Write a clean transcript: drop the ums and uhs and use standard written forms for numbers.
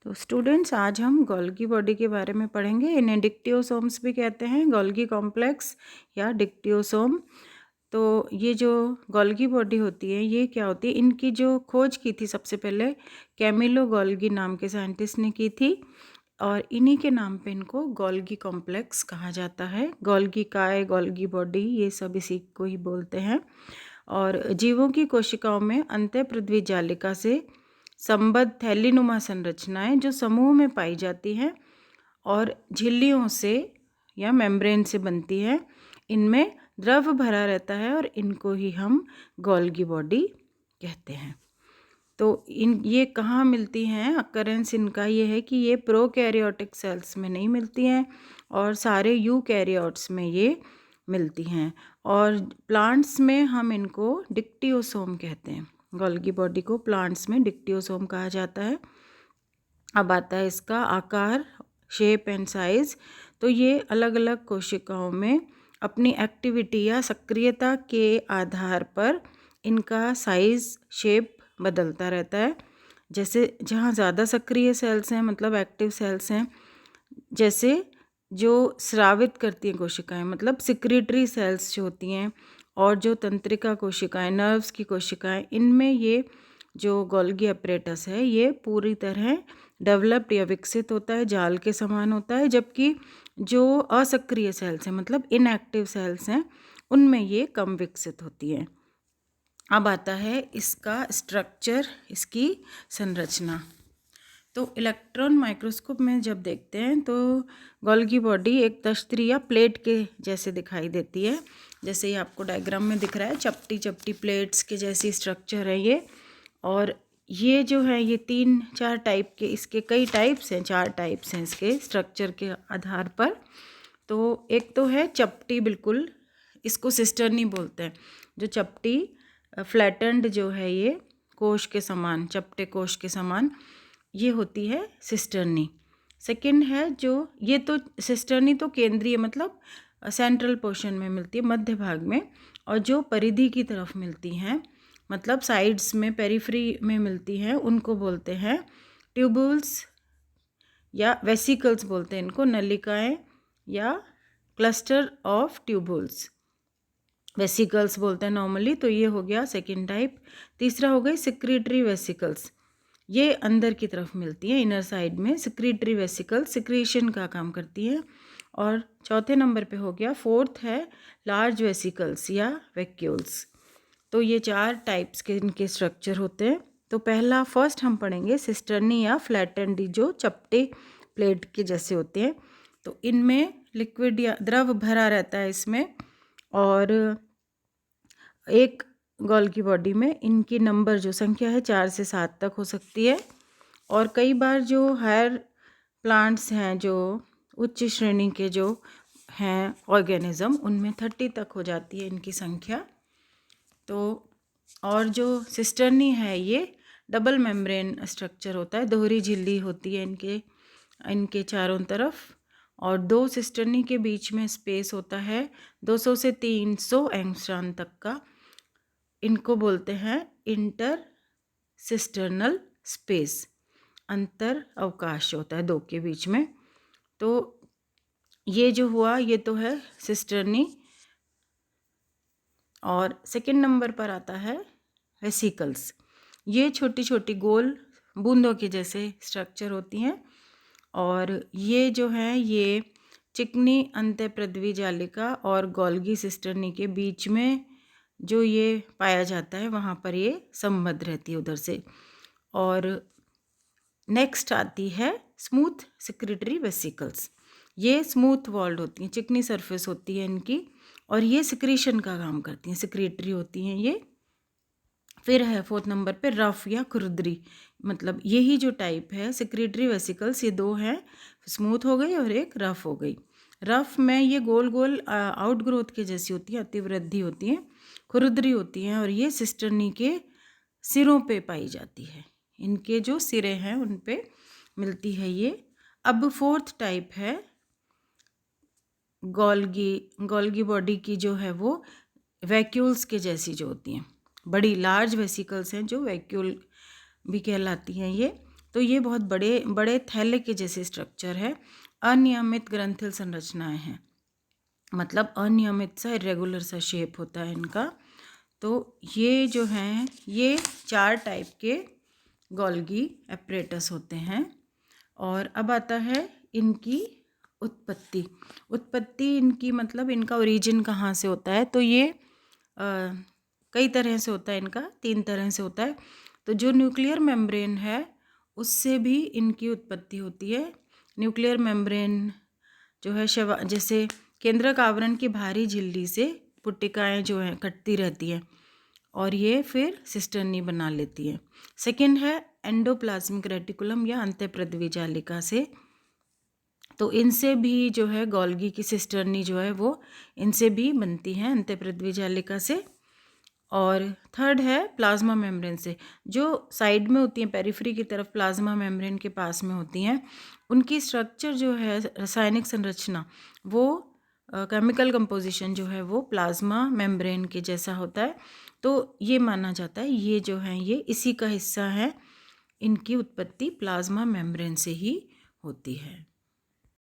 तो स्टूडेंट्स, आज हम गोल्गी बॉडी के बारे में पढ़ेंगे। इन्हें डिक्टियोसोम्स भी कहते हैं, गोल्गी कॉम्प्लेक्स या डिक्टियोसोम। तो ये जो गोल्गी बॉडी होती है, ये क्या होती है, इनकी जो खोज की थी सबसे पहले कैमिलो गोल्गी नाम के साइंटिस्ट ने की थी, और इन्हीं के नाम पे इनको गोल्गी कॉम्प्लेक्स कहा जाता है। गोल्गी काय, गोल्गी बॉडी, ये सब इसी को ही बोलते हैं। और जीवों की कोशिकाओं में अंतःपृथ्वी जालिका से संबद्ध थैलीनुमा संरचनाएं जो समूह में पाई जाती हैं और झिल्लियों से या मेम्ब्रेन से बनती है, इनमें द्रव भरा रहता है और इनको ही हम गोल्गी बॉडी कहते हैं। तो ये कहाँ मिलती हैं, अकरेंस इनका ये है कि ये प्रोकैरियोटिक सेल्स में नहीं मिलती हैं और सारे यूकैरियोट्स में ये मिलती हैं। और प्लांट्स में हम इनको डिक्टियोसोम कहते हैं। गोल्गी बॉडी को प्लांट्स में डिक्टियोसोम कहा जाता है। अब आता है इसका आकार, शेप एंड साइज। तो ये अलग अलग कोशिकाओं में अपनी एक्टिविटी या सक्रियता के आधार पर इनका साइज, शेप बदलता रहता है। जैसे जहाँ ज़्यादा सक्रिय सेल्स हैं, मतलब एक्टिव सेल्स हैं, जैसे जो स्रावित करती हैं कोशिकाएं, मतलब सिक्रीटरी सेल्स जो होती हैं, और जो तंत्रिका कोशिकाएं, नर्व्स की कोशिकाएं, इनमें ये जो गोल्गी अपरेटस है ये पूरी तरह डेवलप्ड या विकसित होता है, जाल के समान होता है। जबकि जो असक्रिय सेल्स हैं, मतलब इनएक्टिव सेल्स हैं, उनमें ये कम विकसित होती है। अब आता है इसका स्ट्रक्चर, इसकी संरचना। तो इलेक्ट्रॉन माइक्रोस्कोप में जब देखते हैं तो गोल्गी बॉडी एक तश्तरी या प्लेट के जैसे दिखाई देती है। जैसे ये आपको डायग्राम में दिख रहा है, चपटी चपटी प्लेट्स के जैसी स्ट्रक्चर है ये। और ये जो है, ये 3-4 टाइप के, इसके कई टाइप्स हैं, 4 टाइप्स हैं इसके स्ट्रक्चर के आधार पर। तो एक तो है चपटी, बिल्कुल इसको सिस्टर्नी बोलते हैं। जो चपटी फ्लैटेंड जो है, ये कोश के समान, चपटे कोश के समान, ये होती है सिस्टर्नी। सेकंड है जो, ये तो सिस्टर्नी तो केंद्रीय, मतलब सेंट्रल पोर्शन में मिलती है, मध्य भाग में। और जो परिधि की तरफ मिलती हैं, मतलब साइड्स में, पेरिफेरी में मिलती हैं, उनको बोलते हैं ट्यूबुल्स या वेसिकल्स बोलते हैं इनको, नलिकाएं या क्लस्टर ऑफ ट्यूबुल्स, वेसिकल्स बोलते हैं नॉर्मली। तो ये हो गया सेकेंड टाइप। तीसरा हो गई सिक्रीटरी वेसिकल्स, ये अंदर की तरफ मिलती है, इनर साइड में। सिक्रीटरी वेसिकल्स सिक्रीशन का काम करती है। और चौथे नंबर पे हो गया, फोर्थ है लार्ज वेसिकल्स या वैक्यूल्स। तो ये 4 टाइप्स के इनके स्ट्रक्चर होते हैं। तो पहला, फर्स्ट हम पढ़ेंगे सिस्टर्नी या फ्लैटेंड, जो चपटे प्लेट के जैसे होते हैं। तो इनमें लिक्विड या द्रव भरा रहता है इसमें। और एक गोल्गी बॉडी में इनकी नंबर जो संख्या है 4 से 7 तक हो सकती है। और कई बार जो हायर प्लांट्स हैं, जो उच्च श्रेणी के जो हैं ऑर्गेनिज्म, उनमें 30 तक हो जाती है इनकी संख्या। तो और जो सिस्टर्नी है, ये डबल मेम्ब्रेन स्ट्रक्चर होता है, दोहरी झिल्ली होती है इनके चारों तरफ। और 2 सिस्टर्नी के बीच में स्पेस होता है 200 से 300 एंगस्ट्रॉम तक का। इनको बोलते हैं इंटर सिस्टर्नल स्पेस, अंतर अवकाश होता है 2 के बीच में। तो ये जो हुआ, ये तो है सिस्टर्नी। और सेकंड नंबर पर आता है वेसिकल्स। ये छोटी छोटी गोल बूंदों के जैसे स्ट्रक्चर होती हैं। और ये जो है, ये चिकनी अंतःपृथ्वी जालिका और गोल्गी सिस्टर्नी के बीच में जो ये पाया जाता है, वहाँ पर ये संबद्ध रहती है उधर से। और नेक्स्ट आती है स्मूथ सिक्रीटरी वेसिकल्स। ये स्मूथ वॉल्ड होती हैं, चिकनी सरफेस होती है इनकी, और ये सिक्रीशन का काम करती हैं, सिक्रीटरी होती हैं ये। फिर है फोर्थ नंबर पे रफ या खुरदरी, मतलब यही जो टाइप है सिक्रीटरी वेसिकल्स, ये 2 हैं, स्मूथ हो गई और एक रफ हो गई। रफ में ये गोल गोल आउट ग्रोथ के जैसी होती है, अतिवृद्धि होती हैं। खुरदरी होती हैं और ये सिस्टर्नी के सिरों पे पाई जाती है, इनके जो सिरे हैं उन पे मिलती है ये। अब फोर्थ टाइप है गोल्गी बॉडी की, जो है वो वैक्यूल्स के जैसी जो होती हैं, बड़ी लार्ज वेसिकल्स हैं जो वैक्यूल भी कहलाती हैं ये। तो ये बहुत बड़े बड़े थैले के जैसे स्ट्रक्चर है। अनियमित ग्रंथिल संरचनाएं हैं, मतलब अनियमित सा इरेगुलर सा शेप होता है इनका। तो ये जो हैं ये 4 टाइप के गोल्गी एपरेटस होते हैं। और अब आता है इनकी उत्पत्ति। उत्पत्ति इनकी मतलब इनका ओरिजिन कहाँ से होता है। तो ये कई तरह से होता है, इनका 3 तरह से होता है। तो जो न्यूक्लियर मेम्ब्रेन है उससे भी इनकी उत्पत्ति होती है। न्यूक्लियर मेम्ब्रेन जो है जैसे केंद्रक आवरण की बाहरी झिल्ली से पुट्टिकाएँ जो हैं कटती रहती हैं और ये फिर सिस्टर्नी बना लेती है। सेकंड है एंडोप्लाज्मिक रेटिकुलम या अंतःपृथ्वी जालिका से। तो इनसे भी जो है गोल्गी की सिस्टर्नी जो है वो इनसे भी बनती है अंतःपृथ्वी जालिका से। और थर्ड है प्लाज्मा मेम्ब्रेन से, जो साइड में होती हैं पेरिफेरी की तरफ प्लाज्मा मेम्ब्रेन के पास में होती हैं। उनकी स्ट्रक्चर जो है रासायनिक संरचना वो केमिकल कंपोजिशन जो है वो प्लाज्मा मेम्ब्रेन के जैसा होता है। तो ये माना जाता है ये जो हैं ये इसी का हिस्सा है, इनकी उत्पत्ति प्लाज्मा मेम्ब्रेन से ही होती है।